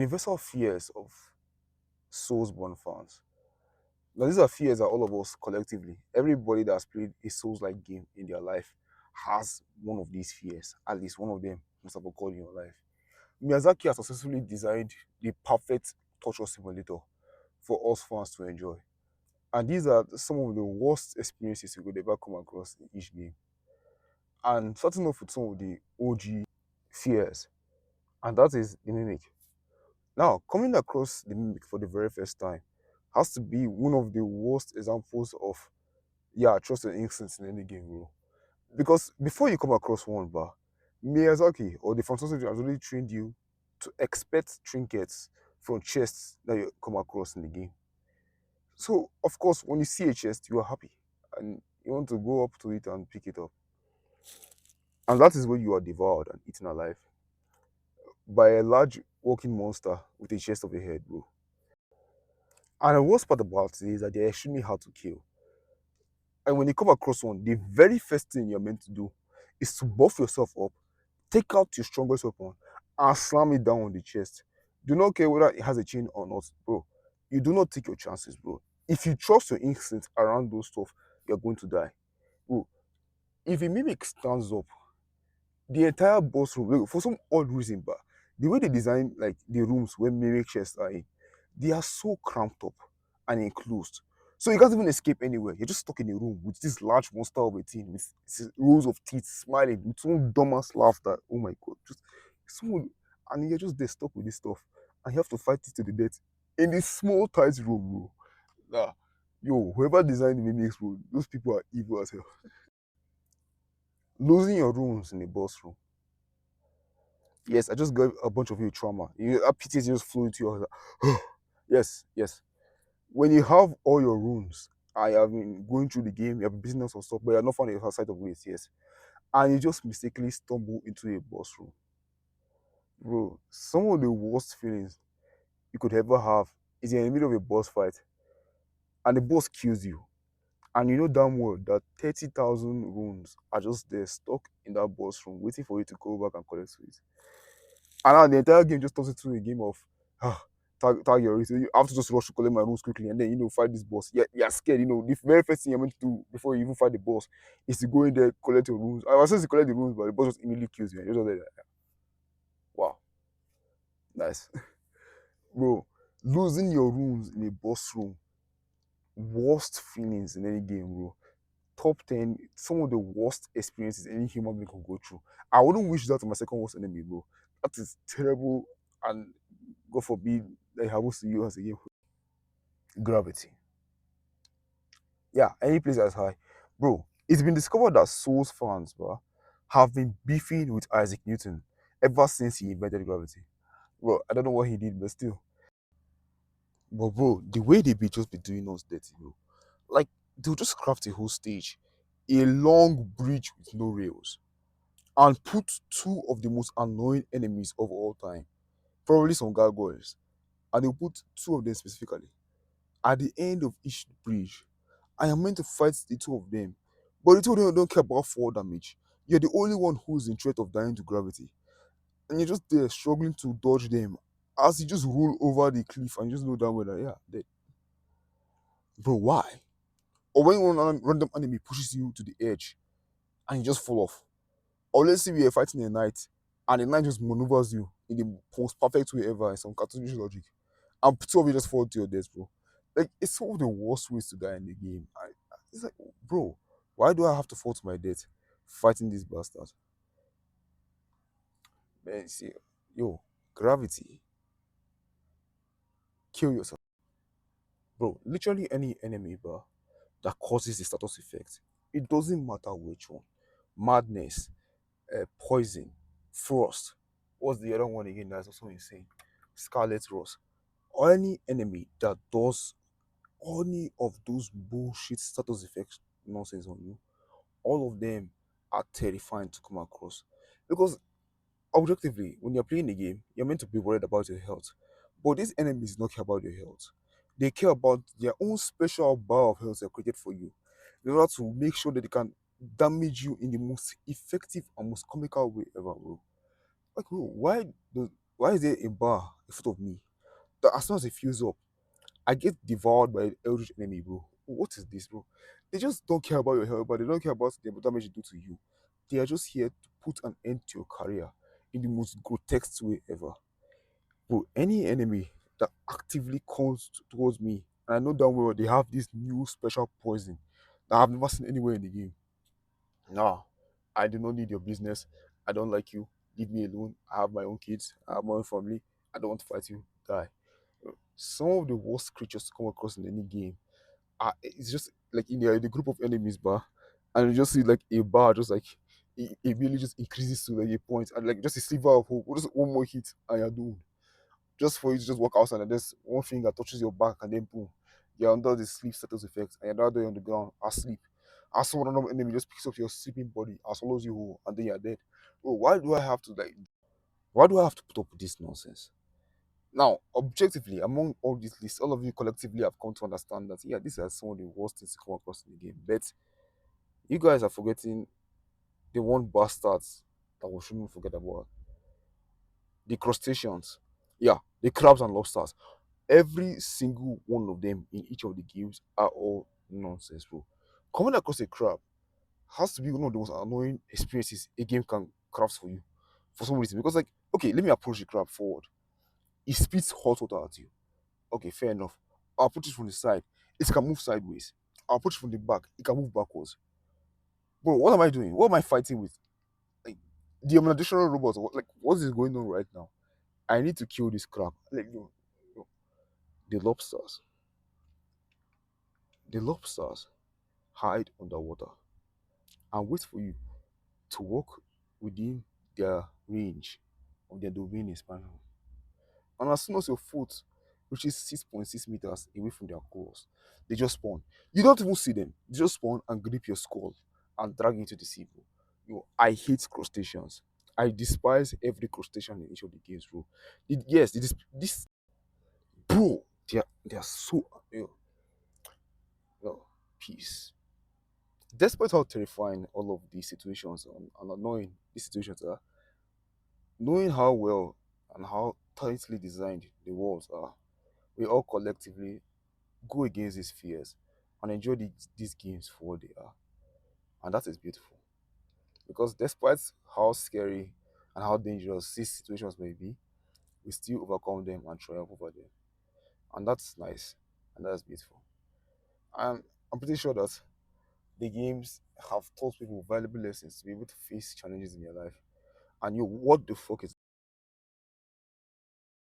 Universal fears of Soulsborne fans. Now, these are fears that all of us collectively, everybody that's played a Souls-like game in their life has one of these fears. At least one of them must have occurred in your life. Miyazaki has successfully designed the perfect torture simulator for us fans to enjoy. And these are some of the worst experiences you could ever come across in each game. And starting off with some of the OG fears, and that is the Mimic. Now, coming across the Mimic for the very first time has to be one of the worst examples of, yeah, trust and instincts in any game, bro. Because before you come across one, bar, Miyazaki or the fantasy has already trained you to expect trinkets from chests that you come across in the game. So, of course, when you see a chest, you are happy and you want to go up to it and pick it up. And that is where you are devoured and eaten alive by a large walking monster with a chest of a head, bro. And the worst part about it is that they're extremely hard to kill. And when you come across one, the very first thing you're meant to do is to buff yourself up, take out your strongest weapon, and slam it down on the chest. Do not care whether it has a chain or not, bro. You do not take your chances, bro. If you trust your instincts around those stuff, you're going to die. Bro, if a mimic stands up, the entire boss room, for some odd reason, but the way they design like the rooms where mimic chests are in, they are so cramped up and enclosed. So you can't even escape anywhere. You're just stuck in a room with this large monster of a thing with rows of teeth, smiling with some dumbass laughter. Oh my god, just so, and you're just there stuck with this stuff, and you have to fight it to the death in this small tight room, bro. Nah, yo, whoever designed the mimics, bro, those people are evil as hell. Losing your rooms in a boss room. Yes, I just gave a bunch of you trauma. That PTSD just flew into your head. Yes, yes. When you have all your runes, I have been going through the game, you have business or stuff, but you're not finding your side of ways, yes. And you just mistakenly stumble into a boss room. Bro, some of the worst feelings you could ever have is you're in the middle of a boss fight and the boss kills you. And you know damn well that 30,000 runes are just there stuck in that boss room, waiting for you to go back and collect it. And now the entire game just turns into a game of ah, tag your race. You have to just rush to collect my runes quickly and then fight this boss. Yeah, you're scared. The very first thing you're meant to do before you even fight the boss is to go in there, collect your runes. I was supposed to collect the runes, but the boss just immediately kills you. And you're just like, wow, nice. Bro, losing your runes in a boss room, worst feelings in any game, bro. Top 10, some of the worst experiences any human being can go through. I wouldn't wish that to my second worst enemy, bro. That is terrible and God forbid that it happens to you as a game. Gravity. Yeah, any place that's high. Bro, it's been discovered that Souls fans, bro, have been beefing with Isaac Newton ever since he invented gravity. Bro, I don't know what he did, but still. But bro, the way they be just be doing us dirty, bro. Like, they'll just craft a whole stage, a long bridge with no rails, and put two of the most annoying enemies of all time, probably some gargoyles, and they'll put two of them specifically at the end of each bridge. I am meant to fight the two of them, but the two of them don't care about fall damage. You're the only one who's in threat of dying to gravity, and you're just there struggling to dodge them as you just roll over the cliff and you just know damn well that yeah, dead. Bro, why? Or when one random enemy pushes you to the edge and you just fall off. Or let's say we are fighting a knight and the knight just maneuvers you in the most perfect way ever in some cartoonish logic. And two of you just fall to your death, bro. Like, it's one of the worst ways to die in the game. It's like, bro, why do I have to fall to my death fighting this bastard? Man, see, yo, gravity, kill yourself. Bro, literally any enemy, bro, that causes the status effect. It doesn't matter which one. Madness, poison, frost. What's the other one again that's also insane? Scarlet Rose. Or any enemy that does any of those bullshit status effects nonsense on you, all of them are terrifying to come across. Because objectively, when you're playing the game, you're meant to be worried about your health. But these enemies don't care about your health. They care about their own special bar of health they're created for you in order to make sure that they can damage you in the most effective and most comical way ever, bro. Like, bro, why does Why is there a bar in front of me that as soon as it fills up, I get devoured by an eldritch enemy, bro? What is this, bro? They just don't care about your health, but they don't care about the damage you do to you. They are just here to put an end to your career in the most grotesque way ever. Bro, any enemy that actively comes towards me, and I know damn well they have this new special poison that I've never seen anywhere in the game. Nah, I do not need your business. I don't like you. Leave me alone. I have my own kids. I have my own family. I don't want to fight you. Die. Some of the worst creatures to come across in any game are it's just like in the group of enemies bar, and you just see like a bar just like it really just increases to like a point, and like just a sliver of hope. Just one more hit and you're doomed. Just for you to just walk outside and there's one finger touches your back and then boom, you're under the sleep status effect and you're down there on the ground asleep. As some random enemy just picks up your sleeping body and swallows you whole and then you're dead. Bro, why do I have to put up with this nonsense? Now, objectively, among all these lists, all of you collectively have come to understand that yeah, these are some of the worst things to come across in the game. But you guys are forgetting the one bastards that we shouldn't forget about. The crustaceans. Yeah, the crabs and lobsters. Every single one of them in each of the games are all nonsense, bro. Coming across a crab has to be one of the most annoying experiences a game can craft for you for some reason. Because, like, okay, let me approach the crab forward. It spits hot water at you. Okay, fair enough. I'll approach it from the side. It can move sideways. I'll approach it from the back. It can move backwards. Bro, what am I doing? What am I fighting with? Like, the additional robots. Like, what is going on right now? I need to kill this crab. Like, no, no. The lobsters. The lobsters hide underwater and wait for you to walk within their range of their domain expansion. And as soon as your foot reaches 6.6 meters away from their claws, they just spawn. You don't even see them. They just spawn and grip your skull and drag you into the sea, bro. I hate crustaceans. I despise every crustacean in each of the games, bro. Yes, this bro, they are so yo, peace. Despite how terrifying all of these situations and annoying these situations are, knowing how well and how tightly designed the walls are, we all collectively go against these fears and enjoy these games for what they are. And that is beautiful. Because despite how scary and how dangerous these situations may be, we still overcome them and triumph over them. And that's nice. And that's beautiful. And I'm pretty sure that the games have taught people valuable lessons to be able to face challenges in your life. And what the fuck is